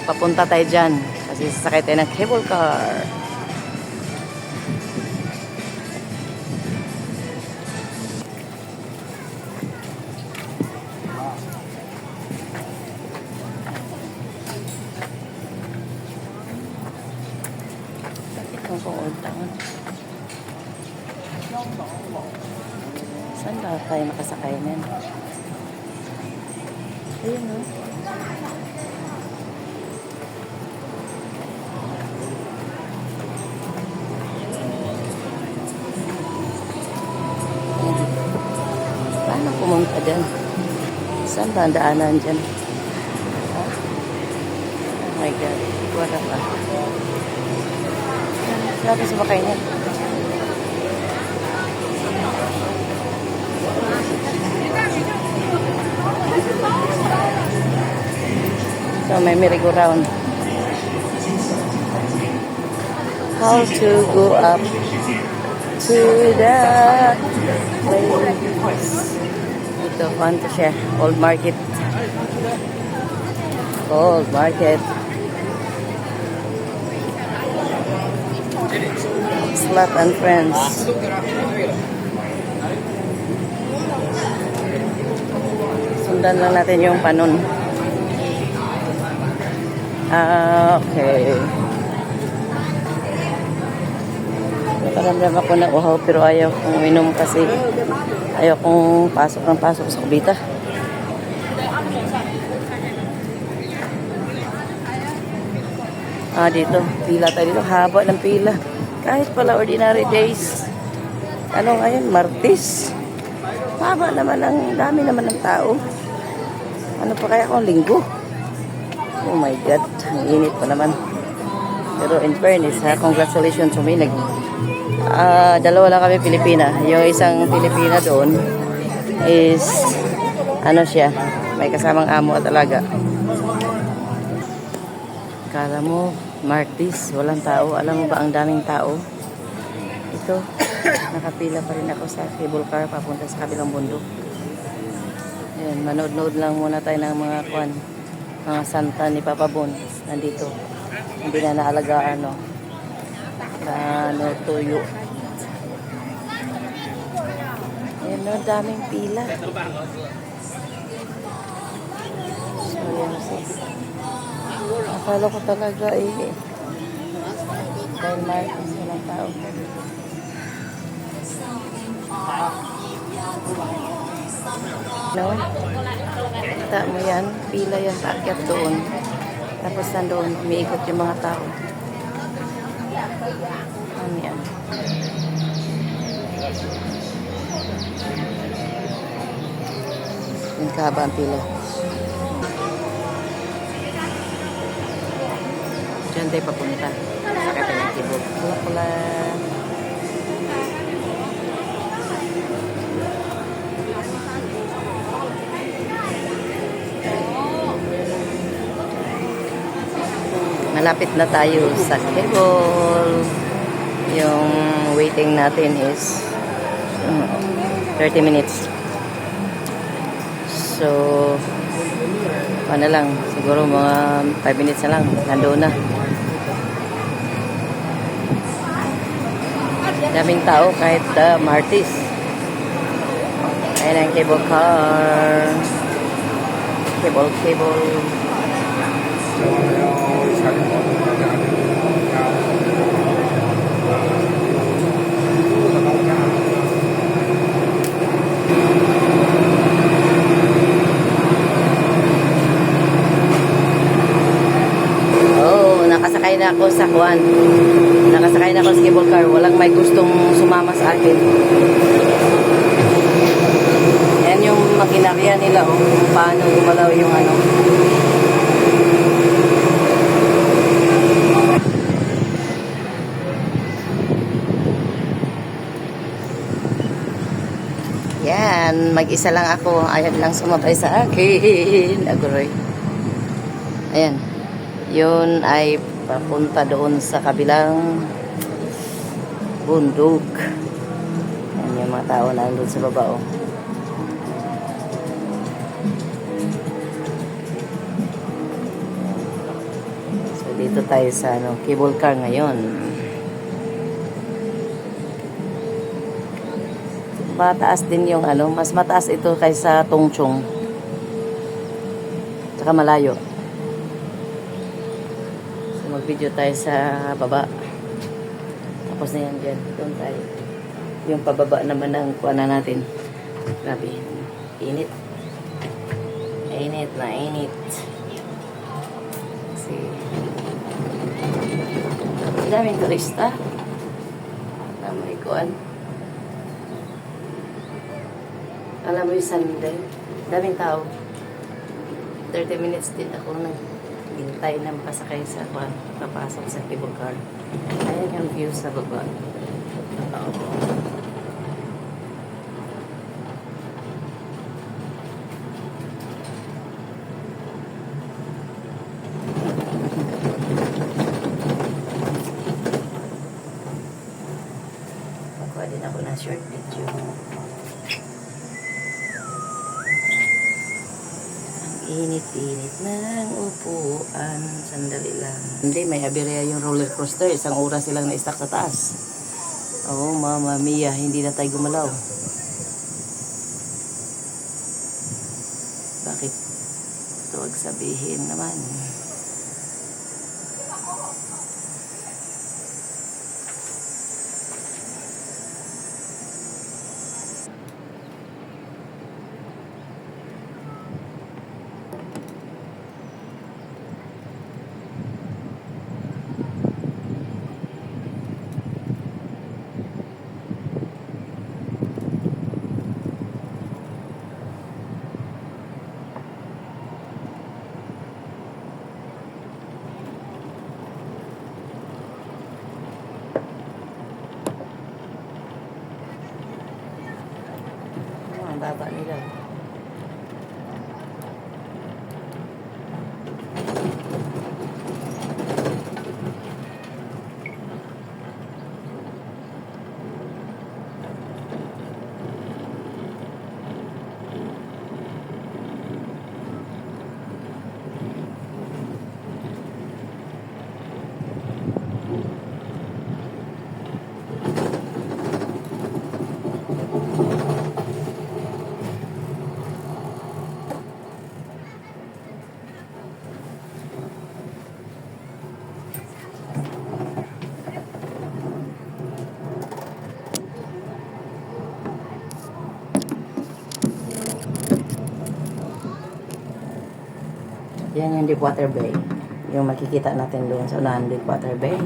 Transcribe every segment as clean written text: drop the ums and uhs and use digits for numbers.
papunta tayo dyan. Kasi sasakay tayo ng cable car. Bakit kung kuuntangan? Saan ba tayo makasakay nun? Ayun, no? Paano pumunta dyan? Saan ba ang daanan dyan? Oh my God. Wala pa. Saan ka sumakay niya? So, may merry-go-round. How to go up to that place. Ito, paano siya? Old Market. Old Market. Slut and Friends. Sundan lang natin yung panon. Okay. Nakaramdam ako ng uhaw pero ayaw kong uminom kasi ayaw kong pasok ng pasok sa kubita. Dito. Pila tayo dito. Haba ng pila. Kahit pala ordinary days. Ano ngayon? Martes. Haba naman ang dami naman ng tao. Ano pa kaya kung linggo? Oh my God, ang init pa naman. Pero in fairness, congratulations to me. Dalawa lang kami Pilipina. Yung isang Pilipina doon is, ano siya, may kasamang amo at alaga. Kala mo, Martis, walang tao. Alam mo ba ang daming tao? Ito, nakapila pa rin ako sa cable car papunta sa kabilang bundok. Ayan, manood-nood lang muna tayo ng mga kwan. Mga santa ni Papa Bon nandito. Hindi na naalagaan, no? Na tuyo. Ayan, no, daming pila. So, yan. Akala ko talaga dahil Marcos, walang tao. No? Kita mo yan, pila yan, paakyat doon. Tapos nandoon, umiikot yung mga tao. Ano yan? Yung kahaba ang pila. Diyan tayo papunta. Sa katilang tibok. Pula-pula. Malapit na tayo sa cable. Yung waiting natin is 30 minutes. So, ano lang, siguro mga 5 minutes na lang, nandoon na. Daming tao kahit Martis. Ayan ang cable car. Cable. Nakasakay na ako sa Juan. Nakasakay na ako sa cable car. Walang may gustong sumama sa akin. Yan yung makinarya nila kung paano gumalaw yung ano. Yan, mag-isa lang ako. Ayan lang sumabay sa akin. Aguroy. Ayan. Yun ay papunta doon sa kabilang bundok. Yan yung mga tao na doon sa baba. So, dito tayo sa ano, cable car ngayon. Mataas din yung ano, mas mataas ito kaysa Tongchong. Tsaka malayo. So, mag-video tayo sa baba. Tapos na yan dyan. Doon tayo. Yung pababa naman ng kuana natin. Grabe. Init. Init na init. Kasi daming turista. May kuan. Alam mo yung Sunday. Daming tao. 30 minutes din ako naghintay ng pasakay sa kuan. Papasok sa cable car. Ayan yung view sa baba. Pakuha din ako ng short video. Init-init ng upuan. Sandali lang. Hindi, may aberya yung roller coaster. Isang oras silang na-stuck sa taas. Oh, mama mia. Hindi na tayo gumalaw. Bakit? Tuwag sabihin naman. Ang baba nila. Yan yung Deepwater Bay. Yung makikita natin doon sa unahan, Deepwater Bay.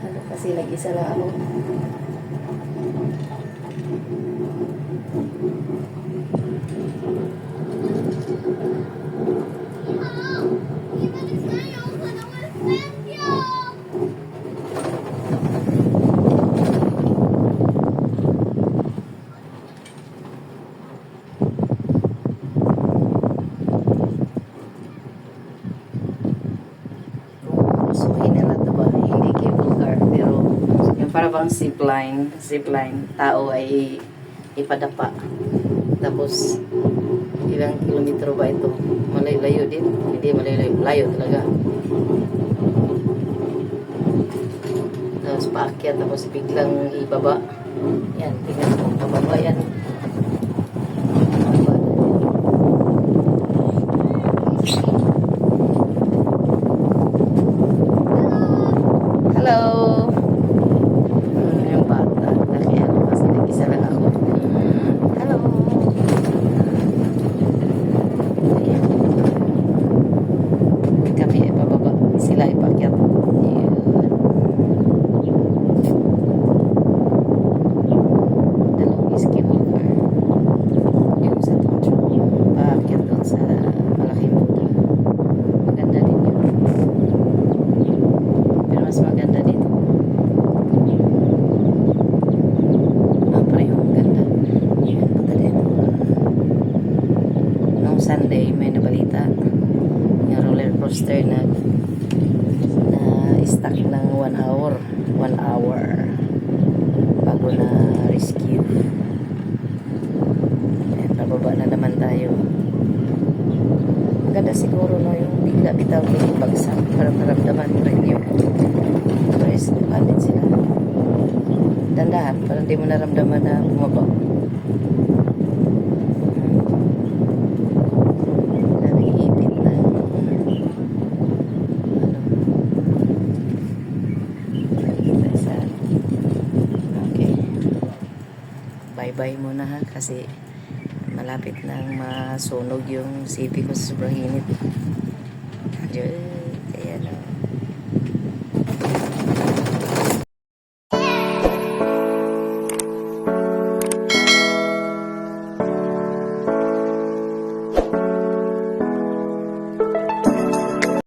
Ano kasi nag-isa lang ako. Para bang zipline, tao ay ipadapa. Tapos, ilang kilometro ba ito? Malayo din. Hindi malayo, layo talaga. Tapos paakyat, tapos biglang ibaba. Yan, tingnan mo, pababa yan. Hello! Sunday may nabalita yung roller coaster na stuck ng 1 hour bago na rescue. Ayan, pababa na naman tayo. Maganda siguro no, yung bigla bitaw yung bagsak para maramdaman mo rin yung guys, palit sila. Dandahan, para hindi mo naramdaman na bumaba. Na nag-iipit na. Ano? Okay. Bye-bye muna ha, kasi malapit nang masunog yung CP ko sa sobrang init. Diyan, ayan o.